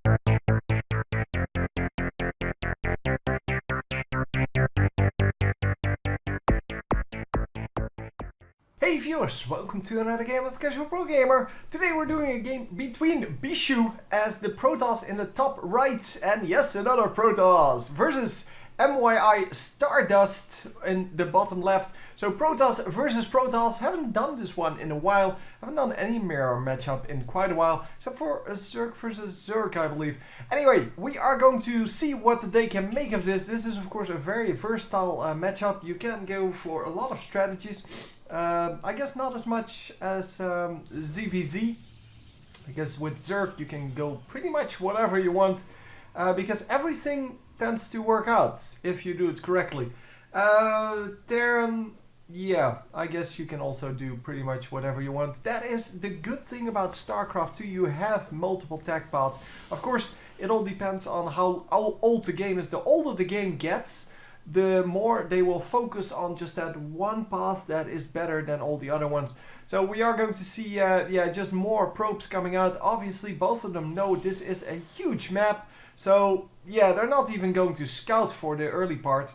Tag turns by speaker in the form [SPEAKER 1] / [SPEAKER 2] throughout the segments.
[SPEAKER 1] Hey viewers, welcome to another game as Casual Pro Gamer. Today we're doing a game between Bischu as the Protoss in the top right and yes, another Protoss versus mYi Stardust in the bottom left. So Protoss versus Protoss. Haven't done this one in a while. Haven't done any mirror matchup in quite a while, except for a Zerg versus Zerg, I believe. Anyway, we are going to see what they can make of this. This is of course a very versatile matchup. You can go for a lot of strategies. I guess not as much as ZVZ, because with Zerg you can go pretty much whatever you want, because everything tends to work out if you do it correctly. Terran, yeah, I guess you can also do pretty much whatever you want. That is the good thing about StarCraft 2, you have multiple tech paths. Of course, it all depends on how old the game is. The older the game gets, the more they will focus on just that one path that is better than all the other ones. So we are going to see just more probes coming out. Obviously both of them know this is a huge map, so yeah, they're not even going to scout for the early part.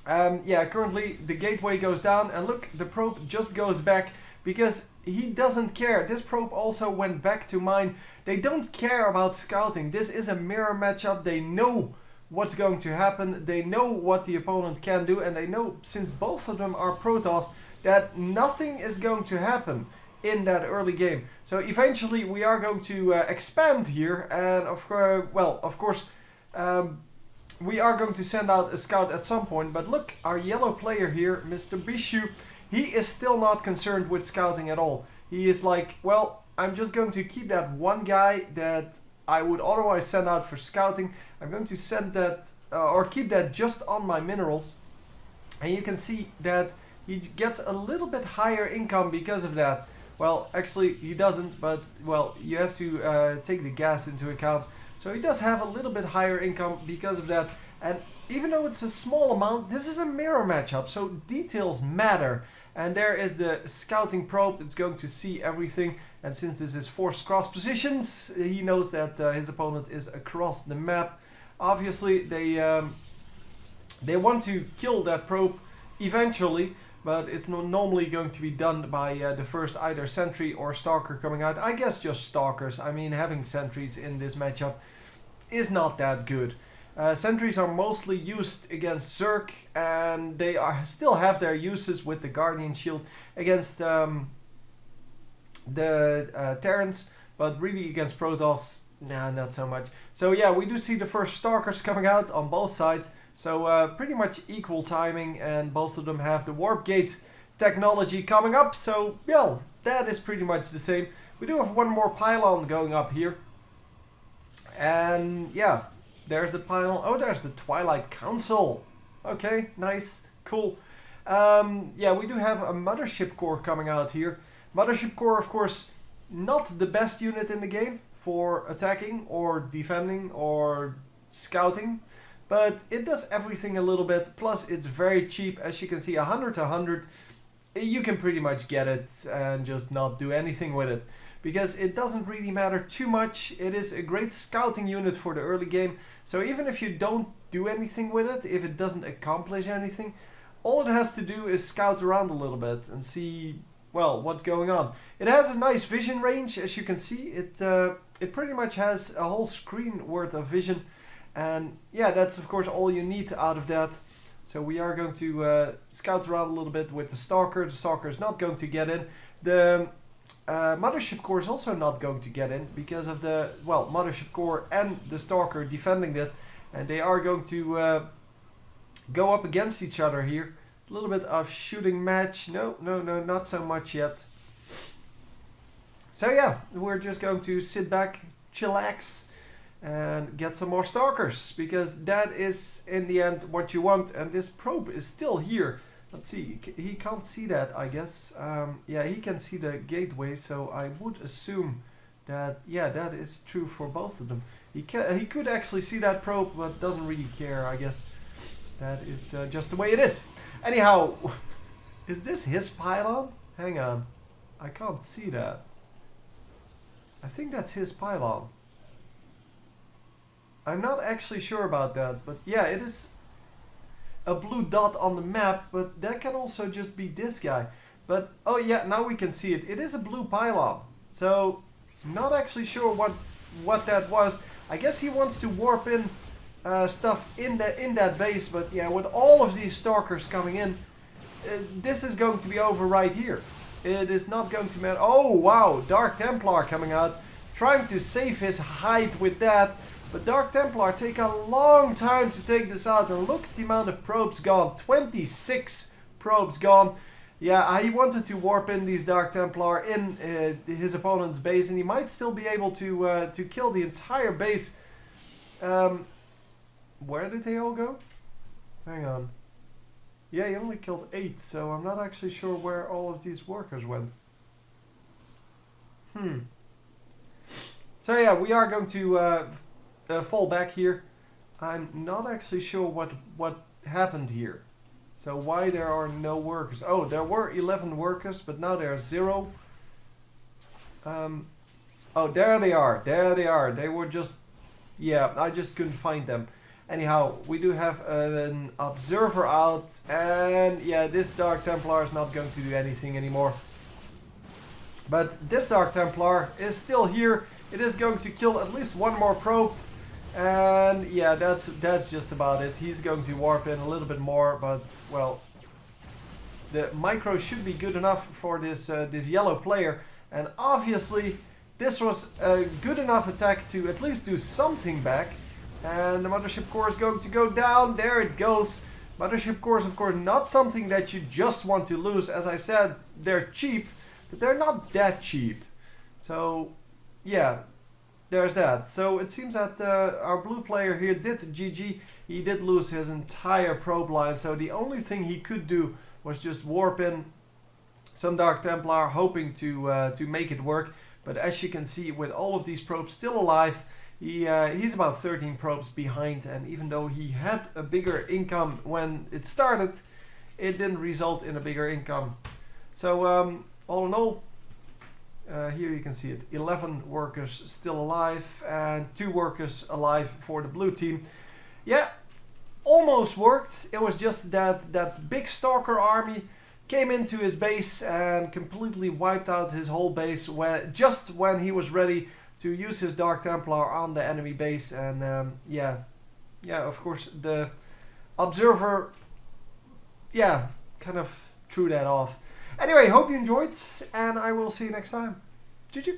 [SPEAKER 1] Currently the gateway goes down and look, the probe just goes back because he doesn't care. This probe also went back to mine. They don't care about scouting. This is a mirror matchup. They know what's going to happen, they know what the opponent can do, and they know, since both of them are Protoss, that nothing is going to happen in that early game. So eventually we are going to expand here, and of course we are going to send out a scout at some point. But look, our yellow player here, Mr. Bischu, he is still not concerned with scouting at all. He is like, well, I'm just going to keep that one guy that I would otherwise send out for scouting. I'm going to send that or keep that just on my minerals, and you can see that he gets a little bit higher income because of that. Well, actually he doesn't, but well, you have to take the gas into account. So he does have a little bit higher income because of that, and even though it's a small amount, this is a mirror matchup, so details matter. And there is the scouting probe. It's going to see everything, and since this is forced cross positions, he knows that his opponent is across the map. Obviously they want to kill that probe eventually, but it's not normally going to be done by the first either sentry or stalker coming out. I guess just stalkers. I mean, having sentries in this matchup is not that good. Sentries are mostly used against Zerg, and they still have their uses with the Guardian Shield against the Terrans, but really against Protoss, nah, not so much. So yeah, we do see the first Stalkers coming out on both sides, so pretty much equal timing, and both of them have the Warp Gate technology coming up, so yeah, that is pretty much the same. We do have one more pylon going up here, and yeah, there's the pylon. Oh, there's the Twilight Council. Okay, nice, cool. Yeah, we do have a Mothership Core coming out here. Mothership Core, of course, not the best unit in the game for attacking or defending or scouting, but it does everything a little bit. Plus, it's very cheap. As you can see, 100 to 100, you can pretty much get it and just not do anything with it, because it doesn't really matter too much. It is a great scouting unit for the early game, so even if you don't do anything with it, if it doesn't accomplish anything, all it has to do is scout around a little bit and see, well, what's going on. It has a nice vision range, as you can see. It pretty much has a whole screen worth of vision, and yeah, that's of course all you need out of that. So we are going to scout around a little bit with the Stalker. The Stalker is not going to get in. The Mothership Core is also not going to get in because of the, well, Mothership Core and the Stalker defending this, and they are going to go up against each other here. A little bit of shooting match. No, not so much yet. So yeah, we're just going to sit back, chillax, and get some more Stalkers, because that is in the end what you want. And this probe is still here. Let's see, he can't see that, I guess. Yeah, he can see the gateway, so I would assume that, yeah, that is true for both of them. He could actually see that probe, but doesn't really care, I guess. That is just the way it is. Anyhow, is this his pylon? Hang on, I can't see that. I think that's his pylon. I'm not actually sure about that, but yeah, it is a blue dot on the map, but that can also just be this guy. But, oh yeah, now we can see it. It is a blue pylon. So, not actually sure what that was. I guess he wants to warp in stuff in that base, but yeah, with all of these stalkers coming in, this is going to be over right here. It is not going to matter. Oh wow, Dark Templar coming out, trying to save his hide with that. But Dark Templar take a long time to take this out, and look at the amount of probes gone. 26 probes gone. Yeah, he wanted to warp in these Dark Templar in his opponent's base, and he might still be able to kill the entire base. Where did they all go? Hang on. Yeah, he only killed 8, so I'm not actually sure where all of these workers went. So yeah, we are going to fall back here. I'm not actually sure what happened here. So why there are no workers? Oh, there were 11 workers, but now there are 0. Oh, there they are. There they are. They were just... Yeah, I just couldn't find them. Anyhow, we do have an observer out, and yeah, this Dark Templar is not going to do anything anymore. But this Dark Templar is still here. It is going to kill at least one more probe, and yeah, that's just about it. He's going to warp in a little bit more, but well, the micro should be good enough for this this yellow player, and obviously this was a good enough attack to at least do something back. And the Mothership Core is going to go down. There it goes. Mothership Core is of course not something that you just want to lose. As I said, they're cheap, but they're not that cheap. So yeah, there's that. So it seems that our blue player here did GG. He did lose his entire probe line. So the only thing he could do was just warp in some Dark Templar, hoping to make it work. But as you can see, with all of these probes still alive, he's about 13 probes behind, and even though he had a bigger income when it started, it didn't result in a bigger income. So all in all, here you can see it, 11 workers still alive and 2 workers alive for the blue team. Yeah, almost worked. It was just that big stalker army came into his base and completely wiped out his whole base just when he was ready to use his Dark Templar on the enemy base. And yeah, of course the observer, yeah, kind of threw that off. Anyway, hope you enjoyed, and I will see you next time. GG.